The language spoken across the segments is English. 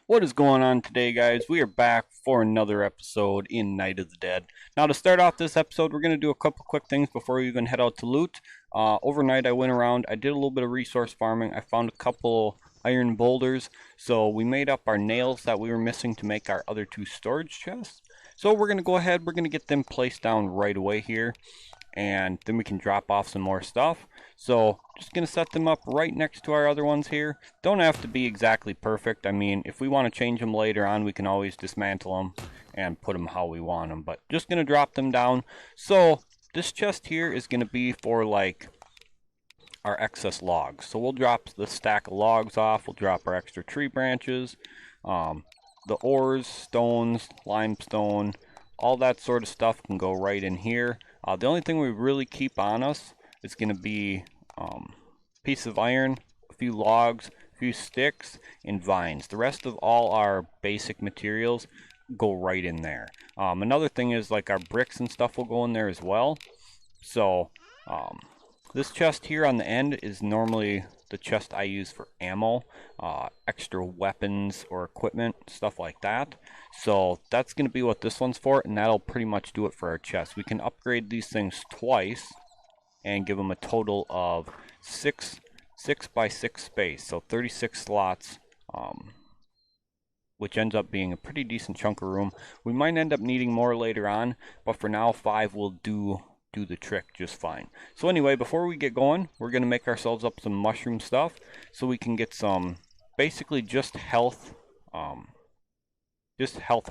What is going on today, guys? We are back for another episode in Night of the Dead. Now, to start off this episode, we're going to do a couple quick things before we even head out to loot. Overnight, I went around, I did a little bit of resource farming. I found a couple iron boulders, so we made up our nails that we were missing to make our other two storage chests. So we're going to go ahead, we're going to get them placed down right away here, and then we can drop off some more stuff. So just going to set them up right next to our other ones here. Don't have to be exactly perfect. I mean, if we want to change them later on, we can always dismantle them and put them how we want them. But just going to drop them down. So this chest here is going to be for like our excess logs. So we'll drop the stack of logs off. We'll drop our extra tree branches, the ores, stones, limestone, all that sort of stuff can go right in here. The only thing we really keep on us is going to be a piece of iron, a few logs, a few sticks, and vines. The rest of all our basic materials go right in there. Another thing is like our bricks and stuff will go in there as well. So this chest here on the end is normally the chest I use for ammo, extra weapons or equipment, stuff like that. So that's going to be what this one's for, and that'll pretty much do it for our chest. We can upgrade these things twice and give them a total of 6 by 6 space, so 36 slots, which ends up being a pretty decent chunk of room. We might end up needing more later on, but for now 5 will do the trick just fine. So anyway, before we get going, we're going to make ourselves up some mushroom stuff so we can get some basically just health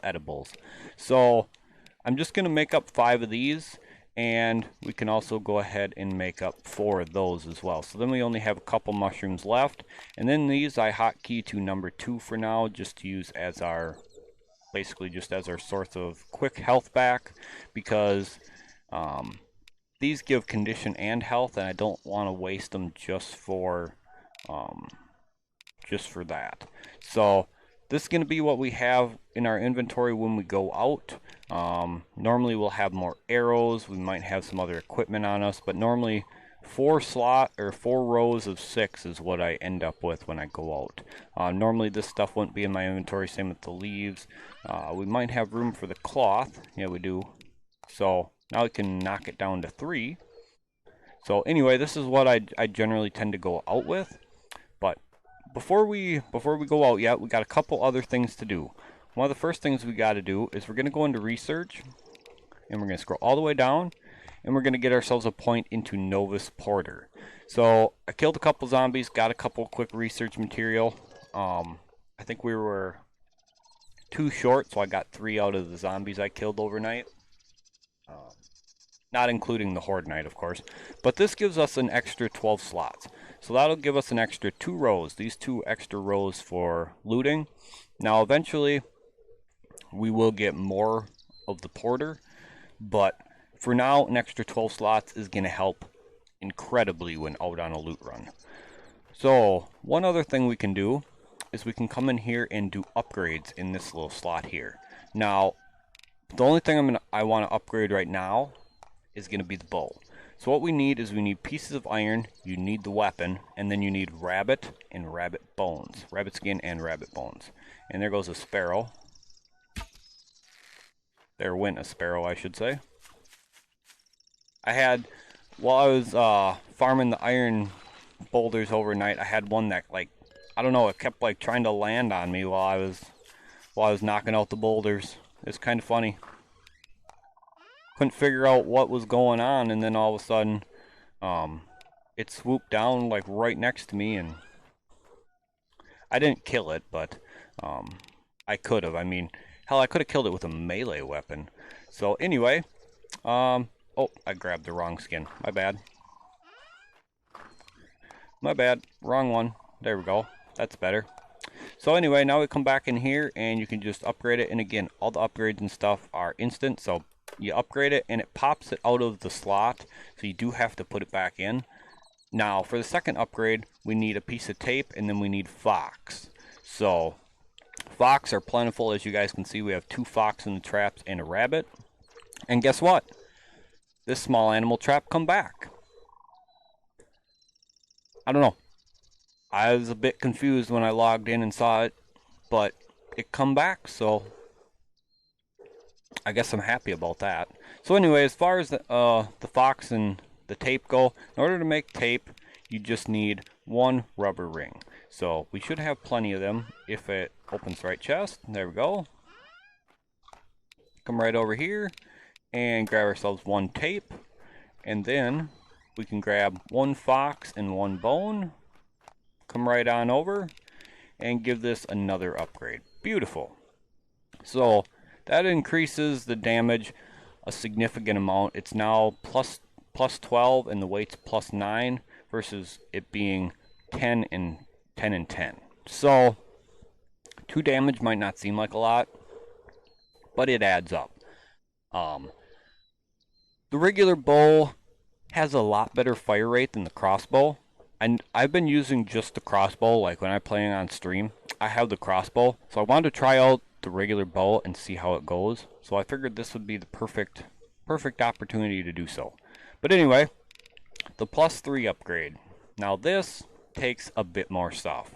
edibles. So I'm just going to make up 5 of these, and we can also go ahead and make up 4 of those as well. So then we only have a couple mushrooms left, and then these I hotkey to number 2 for now, just to use as our basically just as our source of quick health back, because these give condition and health, and I don't want to waste them just for that. So this is going to be what we have in our inventory when we go out. Normally we'll have more arrows, we might have some other equipment on us, but normally 4 rows of 6 is what I end up with when I go out. Normally this stuff wouldn't be in my inventory, same with the leaves. We might have room for the cloth. Yeah, we do. So now we can knock it down to 3. So anyway, this is what I generally tend to go out with. But before we go out yet, we got a couple other things to do. One of the first things we got to do is we're going to go into research, and we're going to scroll all the way down, and we're going to get ourselves a point into Novus Porter. So I killed a couple zombies, got a couple quick research material. I think we were too short, so I got 3 out of the zombies I killed overnight. Not including the Horde Knight, of course. But this gives us an extra 12 slots. So that'll give us an extra 2 rows. These 2 extra rows for looting. Now, eventually, we will get more of the Porter. But for now, an extra 12 slots is going to help incredibly when out on a loot run. So, one other thing we can do is we can come in here and do upgrades in this little slot here. Now, the only thing I want to upgrade right now is going to be the bow. So what we need is we need pieces of iron, you need the weapon, and then you need rabbit and rabbit bones. Rabbit skin and rabbit bones. And there goes a sparrow. There went a sparrow, I should say. While I was farming the iron boulders overnight, I had one that, like, I don't know, it kept like trying to land on me while I was knocking out the boulders. It's kind of funny. Couldn't figure out what was going on, and then all of a sudden it swooped down like right next to me, and I didn't kill it, but I could have. I mean, hell, I could have killed it with a melee weapon. So anyway, oh, I grabbed the wrong skin. My bad, wrong one. There we go, that's better. So anyway, now we come back in here and you can just upgrade it, and again, all the upgrades and stuff are instant. So you upgrade it and it pops it out of the slot, so you do have to put it back in. Now for the second upgrade, we need a piece of tape, and then we need fox. So fox are plentiful, as you guys can see. We have 2 fox in the traps and a rabbit. And guess what? This small animal trap come back. I don't know. I was a bit confused when I logged in and saw it, but it come back, so I guess I'm happy about that. So anyway, as far as the fox and the tape go, in order to make tape, you just need one rubber ring. So we should have plenty of them if it opens the right chest. There we go. Come right over here and grab ourselves one tape, and then we can grab one fox and one bone. Come right on over and give this another upgrade. Beautiful. So that increases the damage a significant amount. It's now plus 12 and the weight's plus 9 versus it being 10 and 10. So 2 damage might not seem like a lot, but it adds up. The regular bow has a lot better fire rate than the crossbow. And I've been using just the crossbow, like when I'm playing on stream, I have the crossbow. So I wanted to try out the regular bow and see how it goes. So I figured this would be the perfect opportunity to do so. But anyway, the plus 3 upgrade. Now this takes a bit more stuff.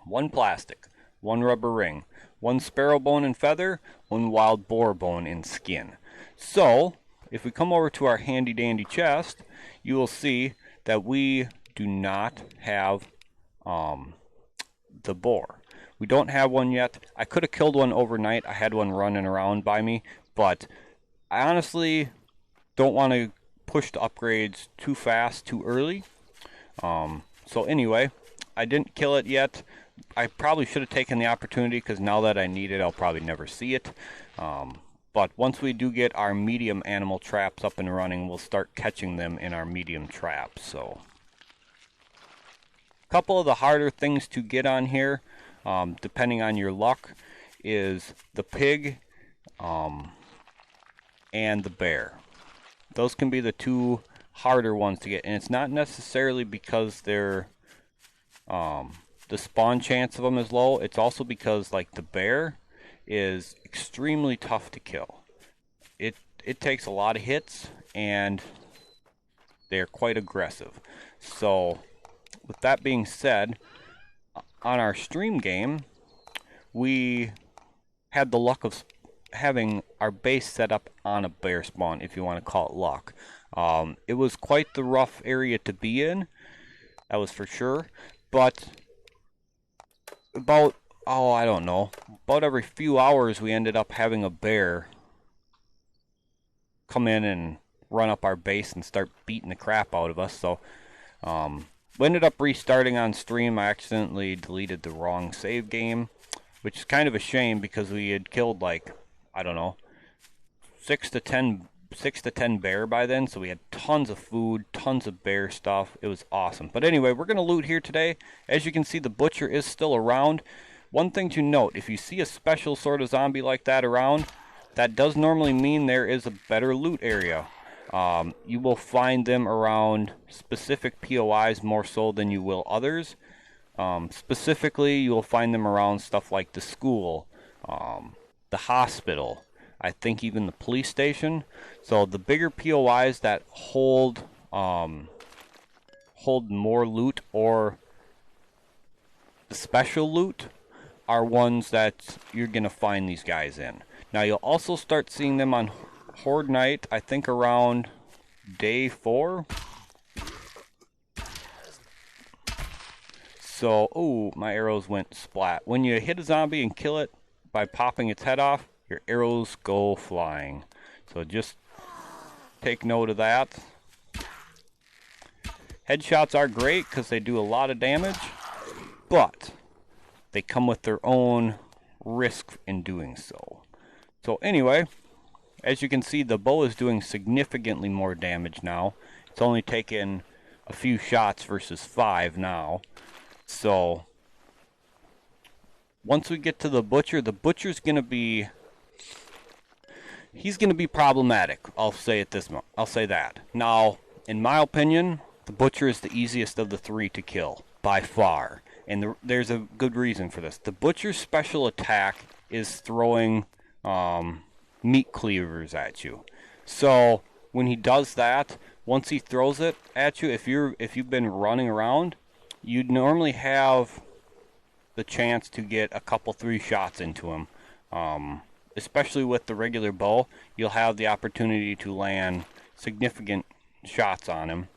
1 plastic, 1 rubber ring, 1 sparrow bone and feather, 1 wild boar bone and skin. So if we come over to our handy dandy chest, you will see that we do not have the boar. We don't have one yet. I could have killed one overnight. I had one running around by me, but I honestly don't want to push the upgrades too fast, too early. So anyway, I didn't kill it yet. I probably should have taken the opportunity because now that I need it, I'll probably never see it. But once we do get our medium animal traps up and running, we'll start catching them in our medium traps. So, a couple of the harder things to get on here, depending on your luck, is the pig and the bear. Those can be the 2 harder ones to get, and it's not necessarily because they're the spawn chance of them is low. It's also because, like, the bear is extremely tough to kill. It takes a lot of hits and they're quite aggressive. So with that being said, on our stream game we had the luck of having our base set up on a bear spawn, if you want to call it luck. It was quite the rough area to be in, that was for sure, but about I don't know, about every few hours we ended up having a bear come in and run up our base and start beating the crap out of us. So we ended up restarting on stream. I accidentally deleted the wrong save game, which is kind of a shame because we had killed, like, I don't know, 6 to 10 bear by then, so we had tons of food, tons of bear stuff. It was awesome. But anyway, we're going to loot here today. As you can see, the butcher is still around. One thing to note, if you see a special sort of zombie like that around, that does normally mean there is a better loot area. You will find them around specific POIs more so than you will others. Specifically, you will find them around stuff like the school, the hospital, I think even the police station. So the bigger POIs that hold more loot, or the special loot, are ones that you're going to find these guys in. Now you'll also start seeing them on Horde Night, I think around day 4. So, oh, my arrows went splat. When you hit a zombie and kill it by popping its head off, your arrows go flying. So just take note of that. Headshots are great because they do a lot of damage, but they come with their own risk in doing so. So anyway, as you can see, the bow is doing significantly more damage now. It's only taken a few shots versus 5 now. So once we get to the butcher's going to be, he's going to be problematic. I'll say that. Now, in my opinion, the butcher is the easiest of the 3 to kill by far. And there's a good reason for this. The butcher's special attack is throwing meat cleavers at you. So when he does that, once he throws it at you, if you've been running around, you'd normally have the chance to get a couple 3 shots into him. Especially with the regular bow, you'll have the opportunity to land significant shots on him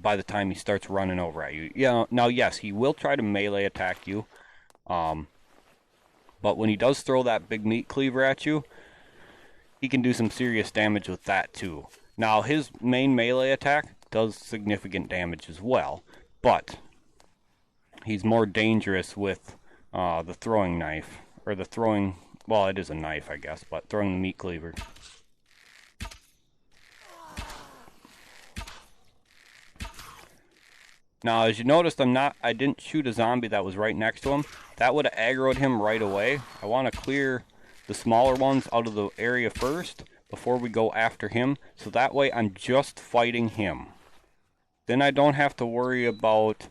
by the time he starts running over at you. Now yes, he will try to melee attack you, but when he does throw that big meat cleaver at you, he can do some serious damage with that too. Now his main melee attack does significant damage as well, but he's more dangerous with the throwing knife, or the throwing, well, it is a knife I guess, but throwing the meat cleaver. Now, as you noticed, I didn't shoot a zombie that was right next to him. That would have aggroed him right away. I want to clear the smaller ones out of the area first before we go after him, so that way I'm just fighting him. Then I don't have to worry about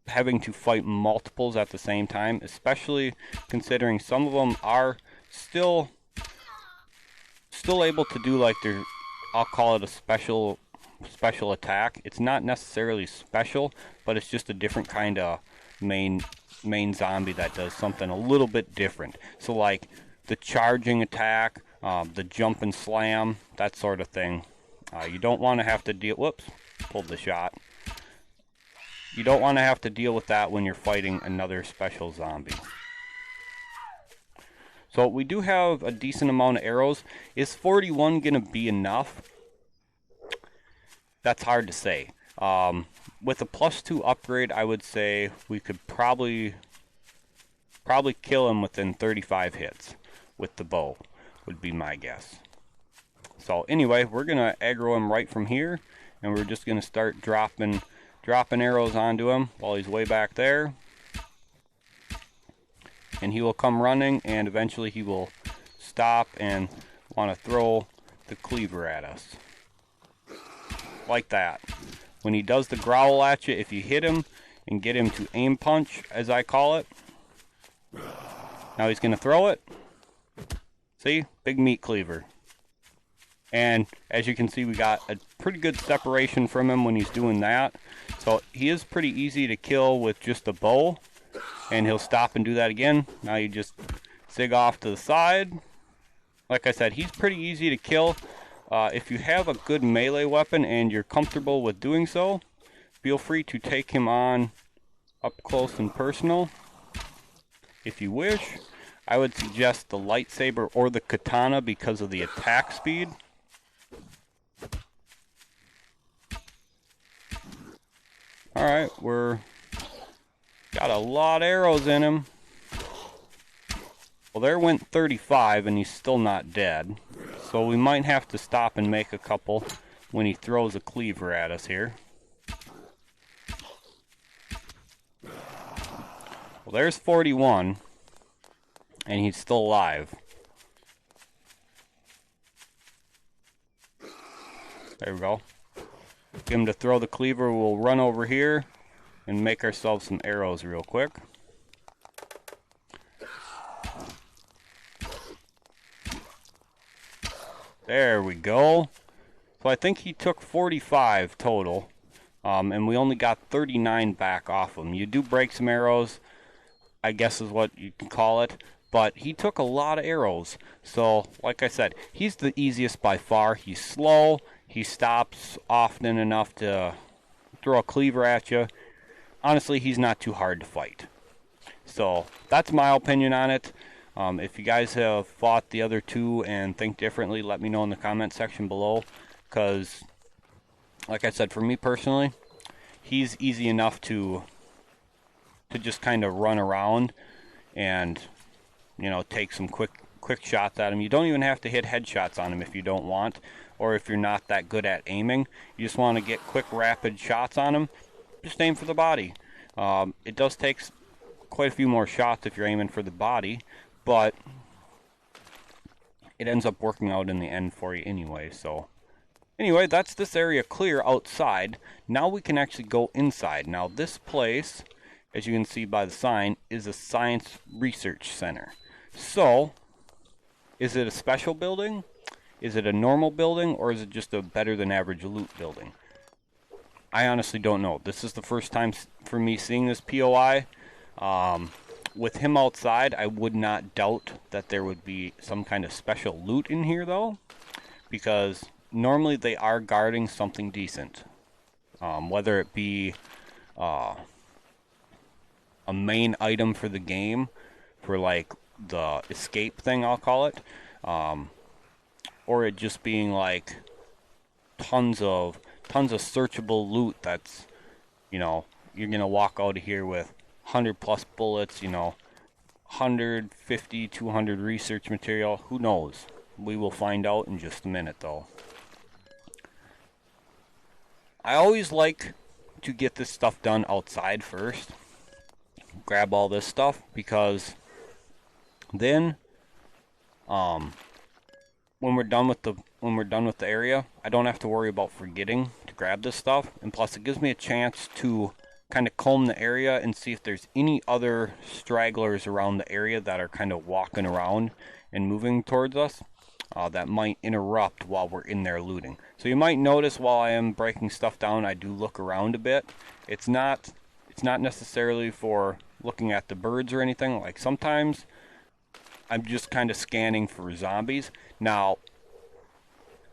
having to fight multiples at the same time, especially considering some of them are still able to do like their, I'll call it a special attack. It's not necessarily special, but it's just a different kind of main zombie that does something a little bit different. So like the charging attack, the jump and slam, that sort of thing. You don't want to have to deal, whoops, pulled the shot. You don't want to have to deal with that when you're fighting another special zombie. So we do have a decent amount of arrows. Is 41 going to be enough? That's hard to say. With a +2 upgrade, I would say we could probably kill him within 35 hits with the bow, would be my guess. So anyway, we're going to aggro him right from here, and we're just going to start dropping arrows onto him while he's way back there. And he will come running, and eventually he will stop and want to throw the cleaver at us. Like that. When he does the growl at you, if you hit him and get him to aim punch, as I call it. Now he's going to throw it. See? Big meat cleaver. And as you can see, we got a pretty good separation from him when he's doing that. So he is pretty easy to kill with just the bow. And he'll stop and do that again. Now you just zig off to the side. Like I said, he's pretty easy to kill. If you have a good melee weapon and you're comfortable with doing so, feel free to take him on up close and personal. If you wish, I would suggest the lightsaber or the katana because of the attack speed. Alright, got a lot of arrows in him. Well, there went 35 and he's still not dead. So we might have to stop and make a couple when he throws a cleaver at us here. Well, there's 41. And he's still alive. There we go. Get him to throw the cleaver. We'll run over here and make ourselves some arrows real quick. There we go. So I think he took 45 total. And we only got 39 back off him. You do break some arrows, I guess is what you can call it. But he took a lot of arrows. So, like I said, he's the easiest by far. He's slow. He stops often enough to throw a cleaver at you. Honestly, he's not too hard to fight. So, that's my opinion on it. If you guys have fought the other two and think differently, let me know in the comment section below. Because, like I said, for me personally, he's easy enough to just kind of run around and, you know, take some quick shots at him. You don't even have to hit headshots on him if you don't want, or if you're not that good at aiming. You just want to get quick, rapid shots on him. Just aim for the body. It does take quite a few more shots if you're aiming for the body, but it ends up working out in the end for you anyway. So anyway, that's this area clear outside. Now we can actually go inside. Now this place, as you can see by the sign, is a science research center. So, is it a special building? Is it a normal building? Or is it just a better than average loot building? I honestly don't know. This is the first time for me seeing this POI. With him outside, I would not doubt that there would be some kind of special loot in here, though, because normally they are guarding something decent. Whether it be a main item for the game, for like the escape thing, I'll call it, or it just being like tons of searchable loot that's, you're gonna walk out of here with 100 plus bullets, 150, 200 research material. Who knows? We will find out in just a minute, though. I always like to get this stuff done outside first. Grab all this stuff, because then, when we're done with the area, I don't have to worry about forgetting to grab this stuff, and plus it gives me a chance to kind of comb the area and see if there's any other stragglers around the area that are kind of walking around and moving towards us, that might interrupt while we're in there looting. So you might notice while I am breaking stuff down, I do look around a bit. It's not necessarily for looking at the birds or anything. Like, sometimes I'm just kind of scanning for zombies. Now,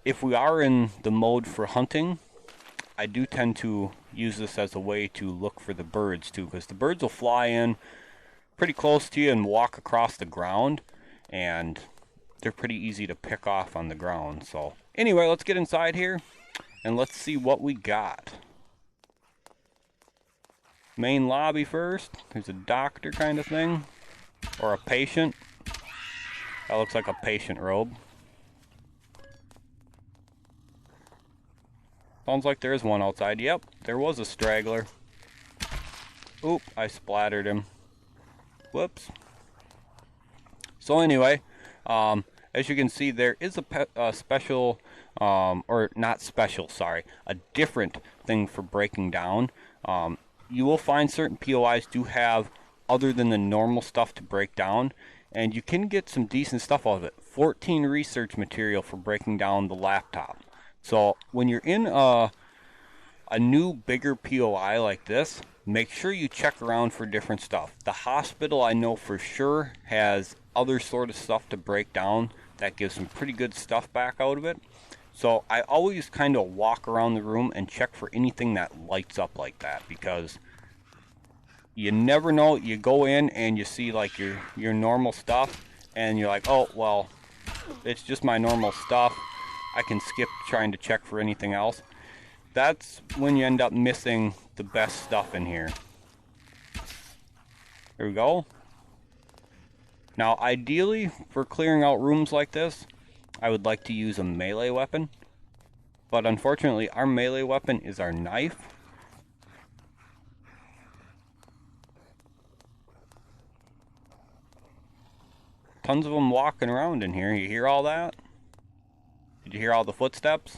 if we are in the mode for hunting, I do tend to use this as a way to look for the birds too, because the birds will fly in pretty close to you and walk across the ground, and they're pretty easy to pick off on the ground. So anyway, let's get inside here and let's see what we got. Main lobby first. There's a doctor kind of thing, or a patient. That looks like a patient robe. Sounds like there is one outside. Yep, there was a straggler. Oop, I splattered him. Whoops. So anyway, as you can see, there is a special, or not special, sorry, a different thing for breaking down. You will find certain POIs do have other than the normal stuff to break down, and you can get some decent stuff out of it. 14 research material for breaking down the laptop. So when you're in a new bigger POI like this, make sure you check around for different stuff. The hospital, I know for sure, has other sort of stuff to break down that gives some pretty good stuff back out of it. So I always kind of walk around the room and check for anything that lights up like that, because you never know. You go in and you see like your normal stuff, and you're like, oh, well, it's just my normal stuff. I can skip trying to check for anything else. That's when you end up missing the best stuff in here. There we go. Now, ideally, for clearing out rooms like this, I would like to use a melee weapon. But unfortunately, our melee weapon is our knife. Tons of them walking around in here. You hear all that? Did you hear all the footsteps?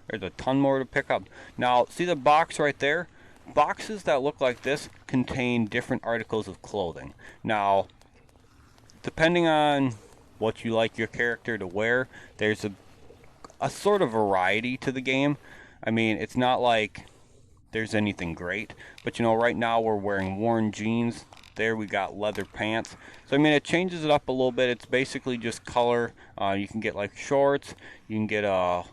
There's a ton more to pick up. Now, see the box right there? Boxes that look like this contain different articles of clothing. Now, depending on what you like your character to wear, there's a sort of variety to the game. I mean, it's not like there's anything great, but right now we're wearing worn jeans. There we got leather pants. So I mean, it changes it up a little bit. It's basically just color. You can get like shorts. You can get a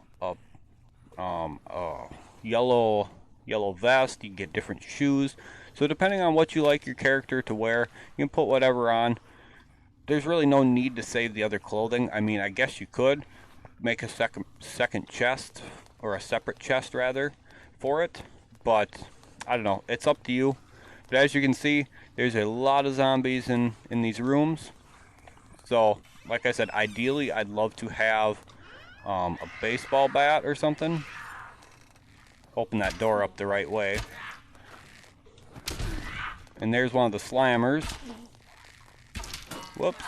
yellow vest. You can get different shoes. So depending on what you like your character to wear, you can put whatever on. There's really no need to save the other clothing. I mean, I guess you could make a second chest, or a separate chest rather, for it, but I don't know. It's up to you. But as you can see, there's a lot of zombies in these rooms. So, like I said, ideally, I'd love to have a baseball bat or something. Open that door up the right way. And there's one of the slammers. Whoops.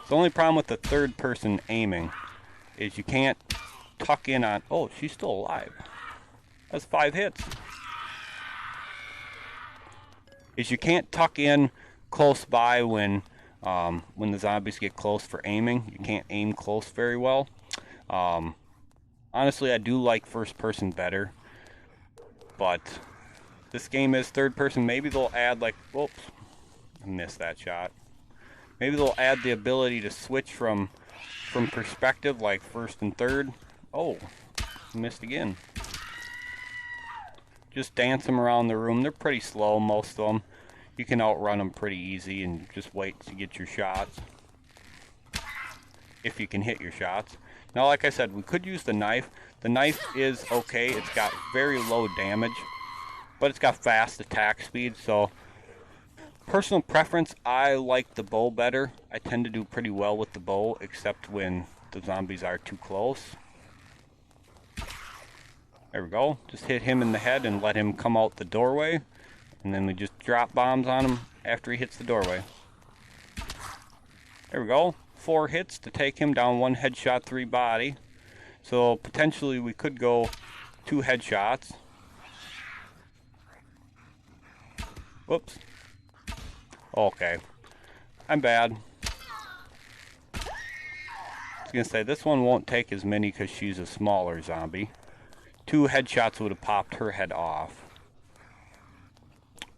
The only problem with the third person aiming is you can't tuck in on... Oh, she's still alive. That's 5 hits. Is you can't tuck in close by when the zombies get close for aiming. You can't aim close very well. Honestly, I do like first person better. but this game is third person. Maybe they'll add like, whoops, I missed that shot. Maybe they'll add the ability to switch from perspective, like first and third. Oh, missed again. Just dance them around the room. They're pretty slow, most of them. You can outrun them pretty easy and just wait to get your shots. If you can hit your shots. Now, like I said, we could use the knife. The knife is okay. It's got very low damage, but it's got fast attack speed, so personal preference, I like the bow better. I tend to do pretty well with the bow, except when the zombies are too close. There we go. Just hit him in the head and let him come out the doorway. And then we just drop bombs on him after he hits the doorway. There we go. 4 hits to take him down, 1 headshot, 3 body. So potentially we could go 2 headshots. Whoops. Okay. I'm bad. I was going to say, this one won't take as many because she's a smaller zombie. 2 headshots would have popped her head off.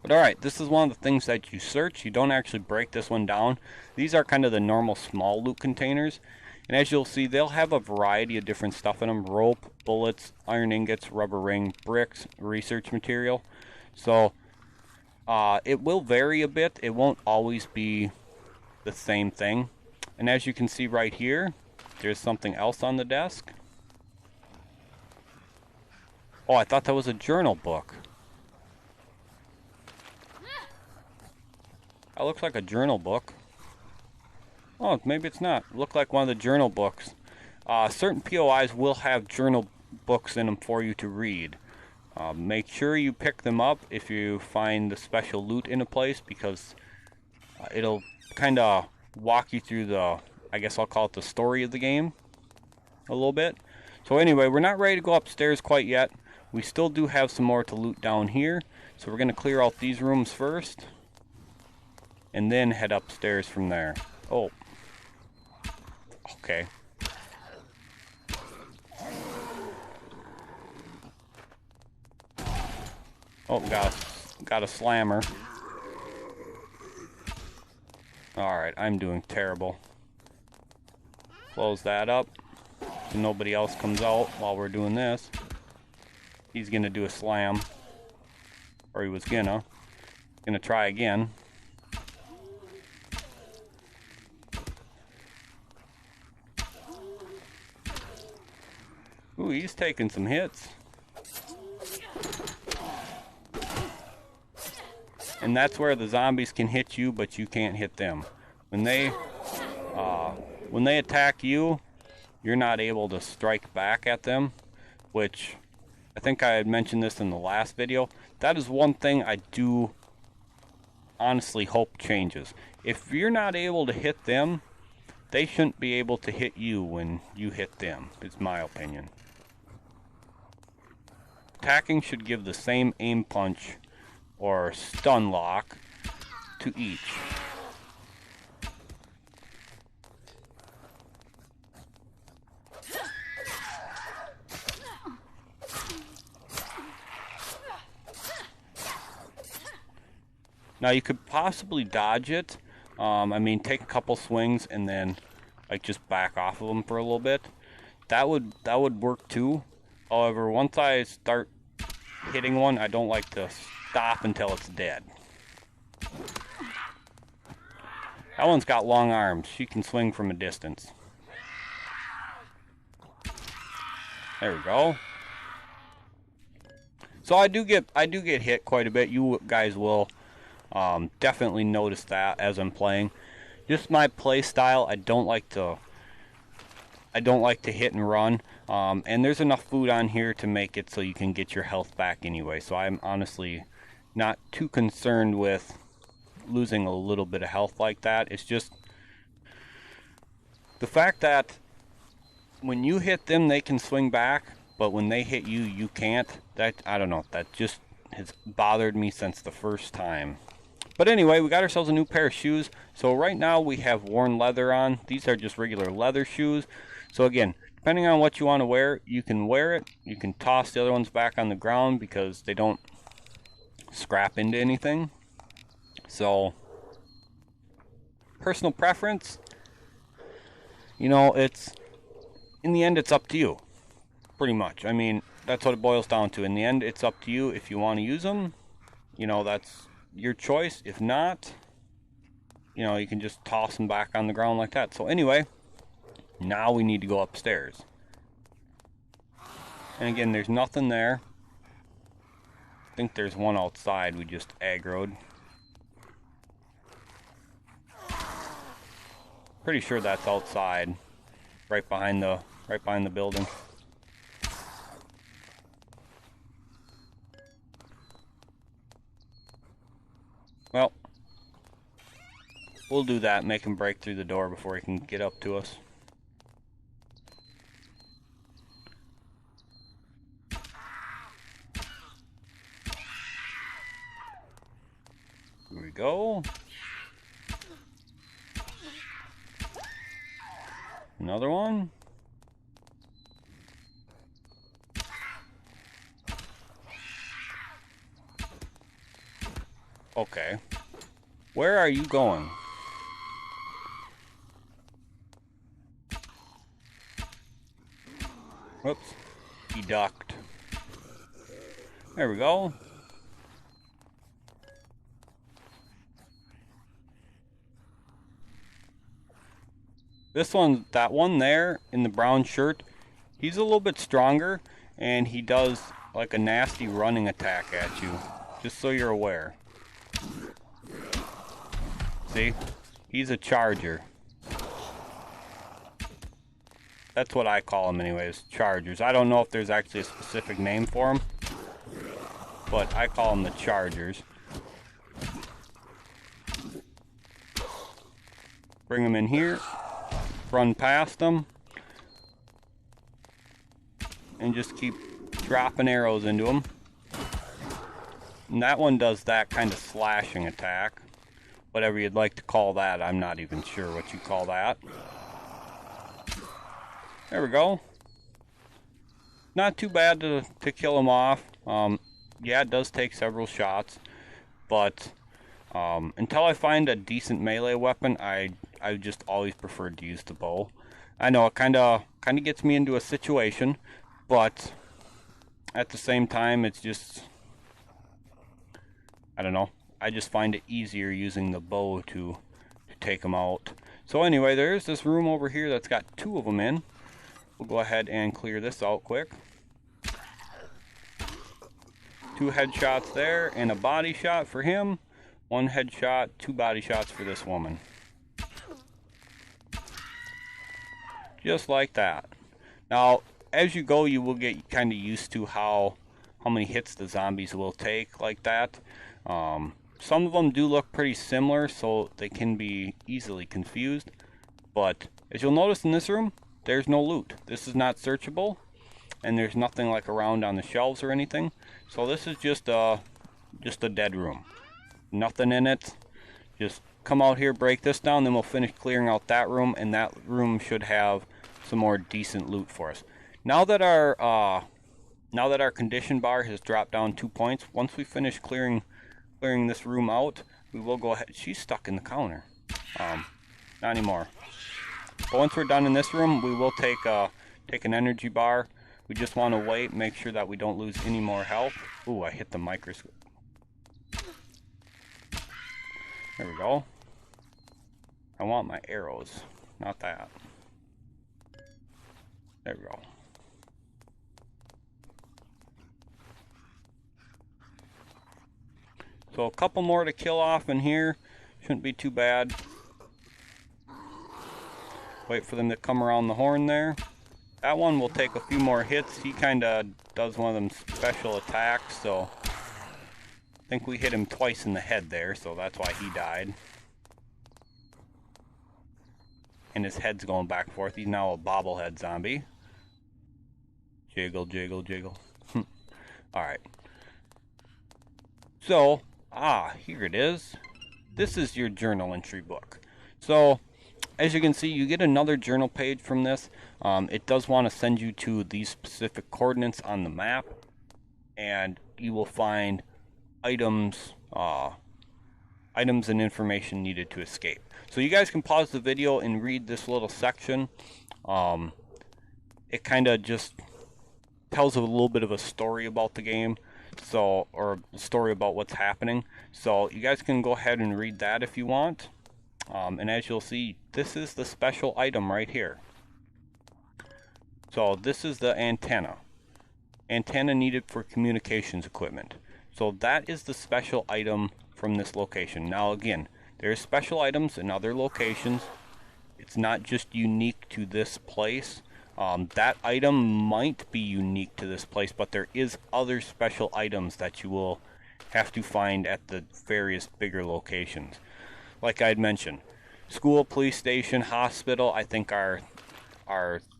But alright, this is one of the things that you search. You don't actually break this one down. These are kind of the normal small loot containers. And as you'll see, they'll have a variety of different stuff in them. Rope, bullets, iron ingots, rubber ring, bricks, research material. So it will vary a bit. It won't always be the same thing. And as you can see right here, there's something else on the desk. Oh, I thought that was a journal book. That looks like a journal book. Oh, maybe it's not. It looked like one of the journal books. Certain POIs will have journal books in them for you to read. Make sure you pick them up if you find the special loot in a place, because it'll kind of walk you through the, I guess I'll call it the story of the game a little bit. So anyway, we're not ready to go upstairs quite yet. We still do have some more to loot down here. So we're going to clear out these rooms first, and then head upstairs from there. Oh. Okay. Oh, got a slammer. Alright, I'm doing terrible. Close that up so nobody else comes out while we're doing this. He's gonna do a slam. Or he was gonna. Gonna try again. Ooh, he's taking some hits. And that's where the zombies can hit you, but you can't hit them. When they attack you, you're not able to strike back at them, which I think I had mentioned this in the last video. That is one thing I do honestly hope changes. If you're not able to hit them, they shouldn't be able to hit you when you hit them, is my opinion. Attacking should give the same aim punch or stun lock to each. Now you could possibly dodge it. I mean, take a couple swings and then like just back off of them for a little bit. That would work too. However, once I start hitting one, I don't like to stop until it's dead. That one's got long arms. She can swing from a distance. There we go. So I do get hit quite a bit. You guys will definitely notice that as I'm playing. Just my play style. I don't like to hit and run. And there's enough food on here to make it so you can get your health back anyway. So I'm honestly not too concerned with losing a little bit of health like that. It's just the fact that when you hit them, they can swing back, but when they hit you, you can't. That, I don't know, that just has bothered me since the first time. But anyway, we got ourselves a new pair of shoes. So right now we have worn leather on. These are just regular leather shoes. So again, depending on what you want to wear, you can wear it. You can toss the other ones back on the ground because they don't scrap into anything. So, personal preference, you know, it's, in the end, it's up to you, pretty much. I mean, that's what it boils down to. In the end, it's up to you if you want to use them. You know, that's your choice. If not, you know, you can just toss them back on the ground like that. So anyway, now we need to go upstairs. And again, there's nothing there. I think there's one outside we just aggroed. Pretty sure that's outside, right behind the building. Well, we'll do that, make him break through the door before he can get up to us. Here we go. Another one. Okay. Where are you going? Whoops. He ducked. There we go. This one, that one there in the brown shirt, he's a little bit stronger, and he does like a nasty running attack at you, just so you're aware. See? He's a charger. That's what I call them anyways, chargers. I don't know if there's actually a specific name for them, but I call them the chargers. Bring them in here. Run past them and just keep dropping arrows into them. And that one does that kind of slashing attack, whatever you'd like to call that. I'm not even sure what you call that. There we go. Not too bad to kill him off. Yeah, it does take several shots, but until I find a decent melee weapon, I just always preferred to use the bow. I know it kind of gets me into a situation, but at the same time, it's just, I don't know. I just find it easier using the bow to take them out. So anyway, there's this room over here that's got 2 of them in. We'll go ahead and clear this out quick. 2 headshots there and a body shot for him. 1 headshot, 2 body shots for this woman. Just like that. Now, as you go, you will get kind of used to how many hits the zombies will take like that. Some of them do look pretty similar, so they can be easily confused. But as you'll notice in this room, there's no loot. This is not searchable, and there's nothing like around on the shelves or anything. So this is just a dead room. Nothing in it. Just come out here, break this down, then we'll finish clearing out that room, and that room should have some more decent loot for us. Now that our condition bar has dropped down 2 points, once we finish clearing this room out, we will go ahead. She's stuck in the counter. Not anymore. But once we're done in this room, we will take an energy bar. We just want to wait, make sure that we don't lose any more health. Ooh, I hit the microscope. There we go. I want my arrows, not that. There we go. So a couple more to kill off in here. Shouldn't be too bad. Wait for them to come around the horn there. That one will take a few more hits. He kind of does one of them special attacks, so I think we hit him twice in the head there, so that's why he died. And his head's going back and forth. He's now a bobblehead zombie. Jiggle, jiggle, jiggle. Alright. So, here it is. This is your journal entry book. So, as you can see, you get another journal page from this. It does want to send you to these specific coordinates on the map, and you will find items and information needed to escape. So you guys can pause the video and read this little section. It kind of just tells a little bit of a story about the game, or a story about what's happening. So you guys can go ahead and read that if you want. And as you'll see, this is the special item right here. So this is the antenna needed for communications equipment. So that is the special item from this location. Now again, there's special items in other locations. It's not just unique to this place. That item might be unique to this place, but there is other special items that you will have to find at the various bigger locations. Like I'd mentioned, school, police station, hospital, I think are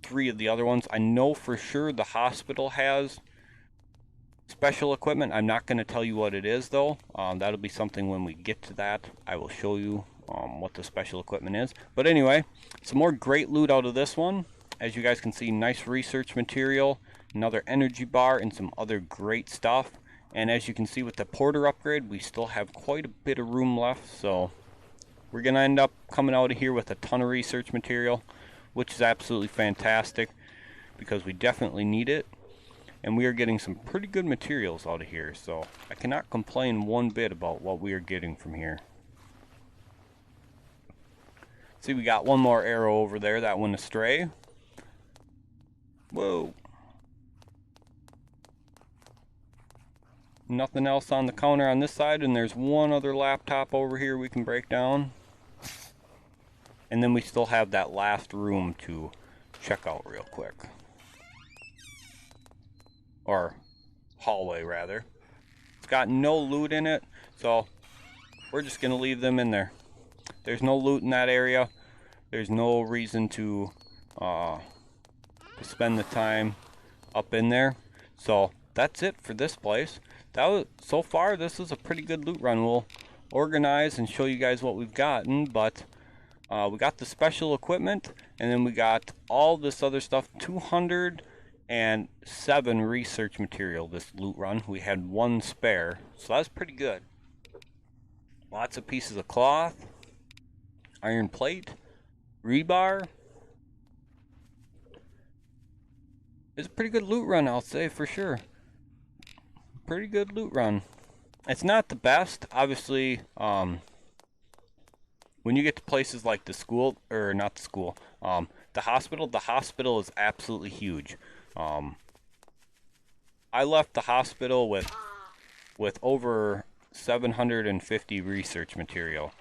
three of the other ones. I know for sure the hospital has special equipment. I'm not going to tell you what it is though. That'll be something when we get to that. I will show you what the special equipment is. But anyway, some more great loot out of this one. As you guys can see, nice research material, another energy bar, and some other great stuff. And as you can see with the porter upgrade, we still have quite a bit of room left, so we're going to end up coming out of here with a ton of research material, which is absolutely fantastic because we definitely need it. And we are getting some pretty good materials out of here, so I cannot complain one bit about what we are getting from here. See, we got one more arrow over there that went astray. Whoa. Nothing else on the counter on this side, and there's one other laptop over here we can break down. And then we still have that last room to check out real quick. Or hallway, rather. It's got no loot in it, so we're just going to leave them in there. There's no loot in that area. There's no reason to spend the time up in there. So that's it for this place. So far, this is a pretty good loot run. We'll organize and show you guys what we've gotten, but we got the special equipment, and then we got all this other stuff. 207 research material this loot run. We had one spare, so that's pretty good. Lots of pieces of cloth, iron plate, rebar. It's a pretty good loot run, I'll say for sure. Pretty good loot run. It's not the best, obviously. When you get to places like the school, or not the school, the hospital is absolutely huge. I left the hospital with over 750 research material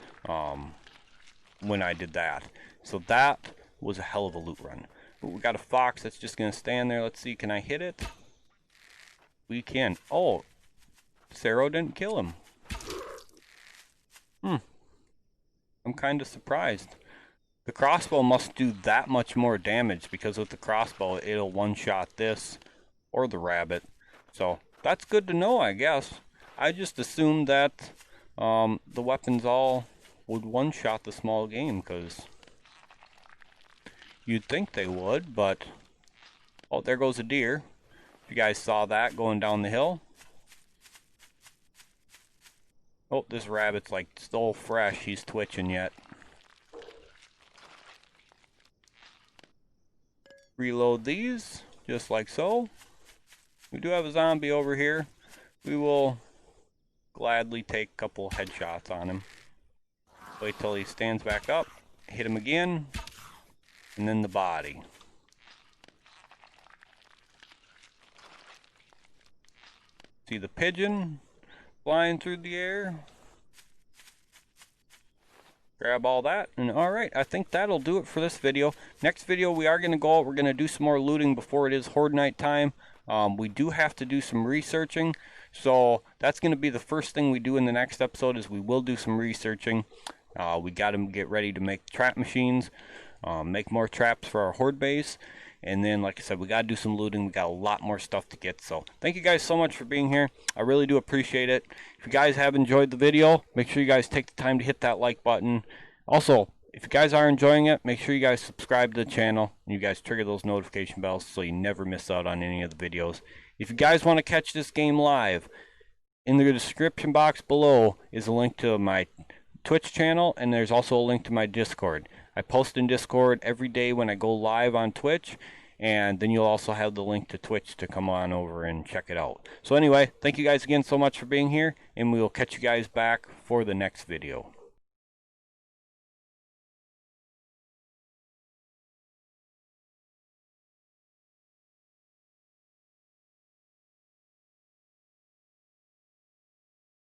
when I did that. So that was a hell of a loot run. But we got a fox that's just gonna stand there. Let's see, can I hit it? We can. Oh, Saro didn't kill him. I'm kind of surprised. The crossbow must do that much more damage, because with the crossbow it'll one-shot this or the rabbit. So that's good to know, I guess. I just assumed that the weapons all would one-shot the small game, because you'd think they would, but... Oh, there goes a deer. If you guys saw that going down the hill. Oh, this rabbit's like still fresh. He's twitching yet. Reload these, just like so. We do have a zombie over here. We will gladly take a couple headshots on him. Wait till he stands back up. Hit him again. And then the body. See the pigeon flying through the air. Grab all that, and alright, I think that'll do it for this video. Next video we are going to go out, we're going to do some more looting before it is Horde Night time. We do have to do some researching, so that's going to be the first thing we do in the next episode, is we will do some researching. We got to get ready to make trap machines, make more traps for our Horde base. And then, like I said, we got to do some looting. We got a lot more stuff to get. So, thank you guys so much for being here. I really do appreciate it. If you guys have enjoyed the video, make sure you guys take the time to hit that like button. Also, If you guys are enjoying it, make sure you guys subscribe to the channel and you guys trigger those notification bells so you never miss out on any of the videos. If you guys want to catch this game live, in the description box below is a link to my Twitch channel, and there's also a link to my Discord. I post in Discord every day when I go live on Twitch, and then you'll also have the link to Twitch to come on over and check it out. So anyway, thank you guys again so much for being here, and we will catch you guys back for the next video.